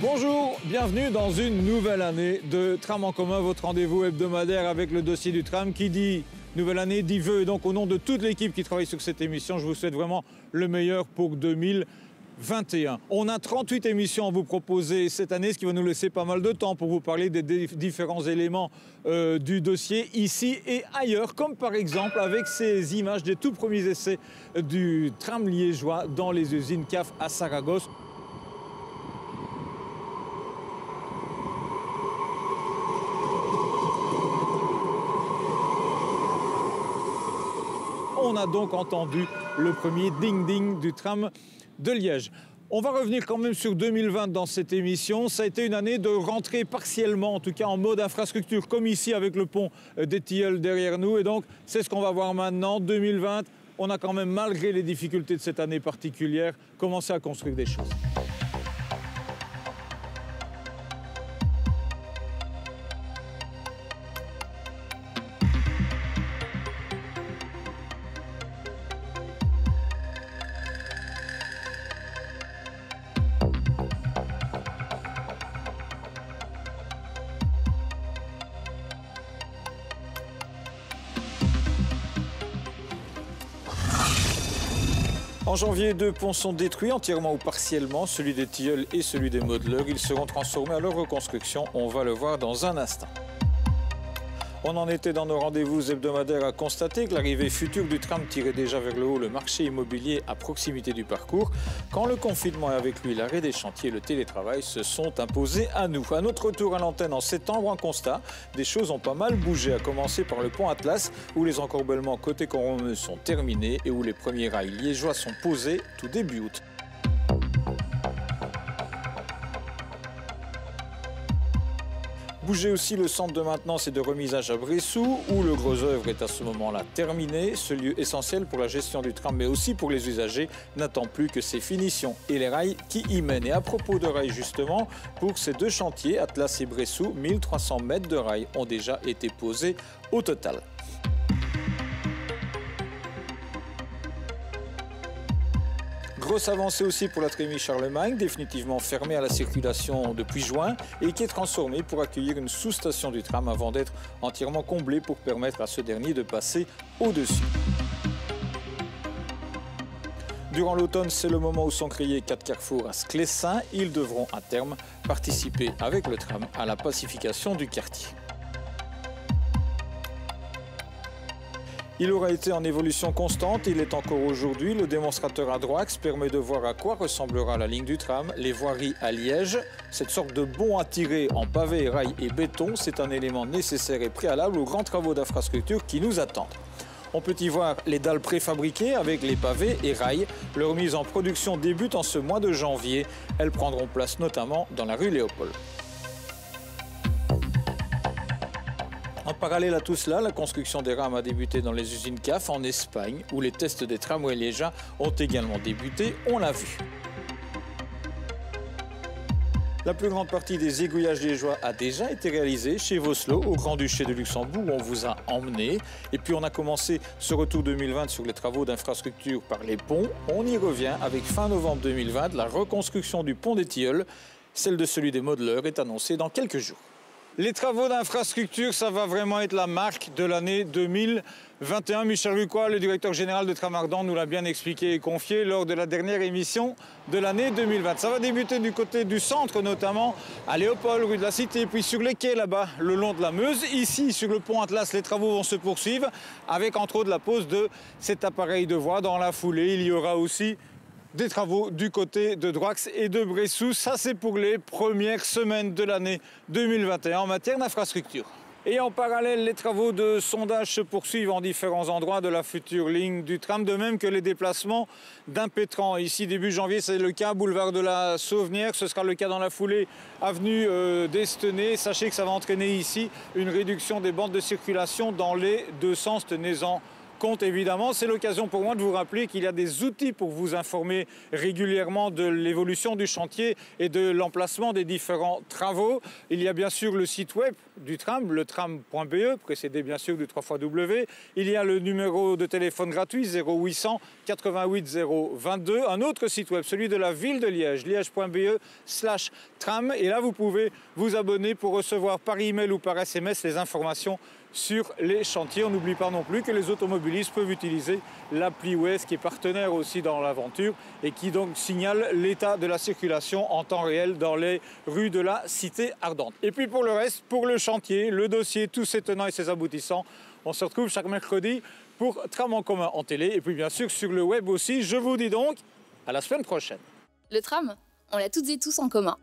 Bonjour, bienvenue dans une nouvelle année de Tram en commun, votre rendez-vous hebdomadaire avec le dossier du tram qui dit nouvelle année, dit vœux. Et donc au nom de toute l'équipe qui travaille sur cette émission, je vous souhaite vraiment le meilleur pour 2021. On a 38 émissions à vous proposer cette année, ce qui va nous laisser pas mal de temps pour vous parler des différents éléments du dossier ici et ailleurs, comme par exemple avec ces images des tout premiers essais du tram liégeois dans les usines CAF à Saragosse. On a donc entendu le premier ding-ding du tram de Liège. On va revenir quand même sur 2020 dans cette émission. Ça a été une année de rentrée partiellement, en tout cas en mode infrastructure, comme ici avec le pont des Tilleuls derrière nous. Et donc, c'est ce qu'on va voir maintenant. 2020, on a quand même, malgré les difficultés de cette année particulière, commencé à construire des choses. En janvier, deux ponts sont détruits entièrement ou partiellement, celui des Tilleuls et celui des Modeleurs. Ils seront transformés à leur reconstruction, on va le voir dans un instant. On en était dans nos rendez-vous hebdomadaires à constater que l'arrivée future du tram tirait déjà vers le haut le marché immobilier à proximité du parcours, quand le confinement et avec lui l'arrêt des chantiers et le télétravail se sont imposés à nous. À notre retour à l'antenne en septembre, un constat, des choses ont pas mal bougé, à commencer par le pont Atlas, où les encorbellements côté Coromeux sont terminés et où les premiers rails liégeois sont posés tout début août. Bouger aussi le centre de maintenance et de remisage à Bressou, où le gros œuvre est à ce moment-là terminé. Ce lieu essentiel pour la gestion du tram, mais aussi pour les usagers, n'attend plus que ses finitions et les rails qui y mènent. Et à propos de rails justement, pour ces deux chantiers, Atlas et Bressou, 1300 mètres de rails ont déjà été posés au total. Grosse avancée aussi pour la Trémie Charlemagne, définitivement fermée à la circulation depuis juin et qui est transformée pour accueillir une sous-station du tram avant d'être entièrement comblée pour permettre à ce dernier de passer au-dessus. Durant l'automne, c'est le moment où sont créés 4 carrefours à Sclessin. Ils devront à terme participer avec le tram à la pacification du quartier. Il aura été en évolution constante, il est encore aujourd'hui. Le démonstrateur à Droax permet de voir à quoi ressemblera la ligne du tram, les voiries à Liège. Cette sorte de bond à tirer en pavé, rail et béton, c'est un élément nécessaire et préalable aux grands travaux d'infrastructure qui nous attendent. On peut y voir les dalles préfabriquées avec les pavés et rails. Leur mise en production débute en ce mois de janvier. Elles prendront place notamment dans la rue Léopold. En parallèle à tout cela, la construction des rames a débuté dans les usines CAF en Espagne, où les tests des tramways liégeois ont également débuté, on l'a vu. La plus grande partie des aiguillages liégeois a déjà été réalisée chez Voslo, au Grand-Duché de Luxembourg, où on vous a emmené. Et puis on a commencé ce retour 2020 sur les travaux d'infrastructure par les ponts. On y revient avec fin novembre 2020, la reconstruction du pont des Tilleuls. Celle de celui des Modeleurs est annoncée dans quelques jours. Les travaux d'infrastructure, ça va vraiment être la marque de l'année 2021. Michel Rucois, le directeur général de Tram-Ardent, nous l'a bien expliqué et confié lors de la dernière émission de l'année 2020. Ça va débuter du côté du centre, notamment à Léopold, rue de la Cité, puis sur les quais là-bas, le long de la Meuse. Ici, sur le pont Atlas, les travaux vont se poursuivre avec entre autres la pose de cet appareil de voie. Dans la foulée, il y aura aussi des travaux du côté de Droax et de Bressou. Ça, c'est pour les premières semaines de l'année 2021 en matière d'infrastructure. Et en parallèle, les travaux de sondage se poursuivent en différents endroits de la future ligne du tram, de même que les déplacements d'impétrants. Ici, début janvier, c'est le cas, boulevard de la Sauvenière. Ce sera le cas dans la foulée, avenue d'Estenay. Sachez que ça va entraîner ici une réduction des bandes de circulation dans les deux sens. Tenez-en compte évidemment. C'est l'occasion pour moi de vous rappeler qu'il y a des outils pour vous informer régulièrement de l'évolution du chantier et de l'emplacement des différents travaux. Il y a bien sûr le site web du tram, le tram.be, précédé bien sûr du 3xW. Il y a le numéro de téléphone gratuit 0800 88 022. Un autre site web, celui de la ville de Liège, liège.be/tram. Et là, vous pouvez vous abonner pour recevoir par email ou par SMS les informations sur les chantiers. On n'oublie pas non plus que les automobilistes peuvent utiliser l'appli Waze qui est partenaire aussi dans l'aventure et qui donc signale l'état de la circulation en temps réel dans les rues de la Cité Ardente. Et puis pour le reste, pour le chantier, le dossier, tous ses tenants et ses aboutissants, on se retrouve chaque mercredi pour Tram en commun en télé et puis bien sûr sur le web aussi. Je vous dis donc à la semaine prochaine. Le tram, on l'a toutes et tous en commun.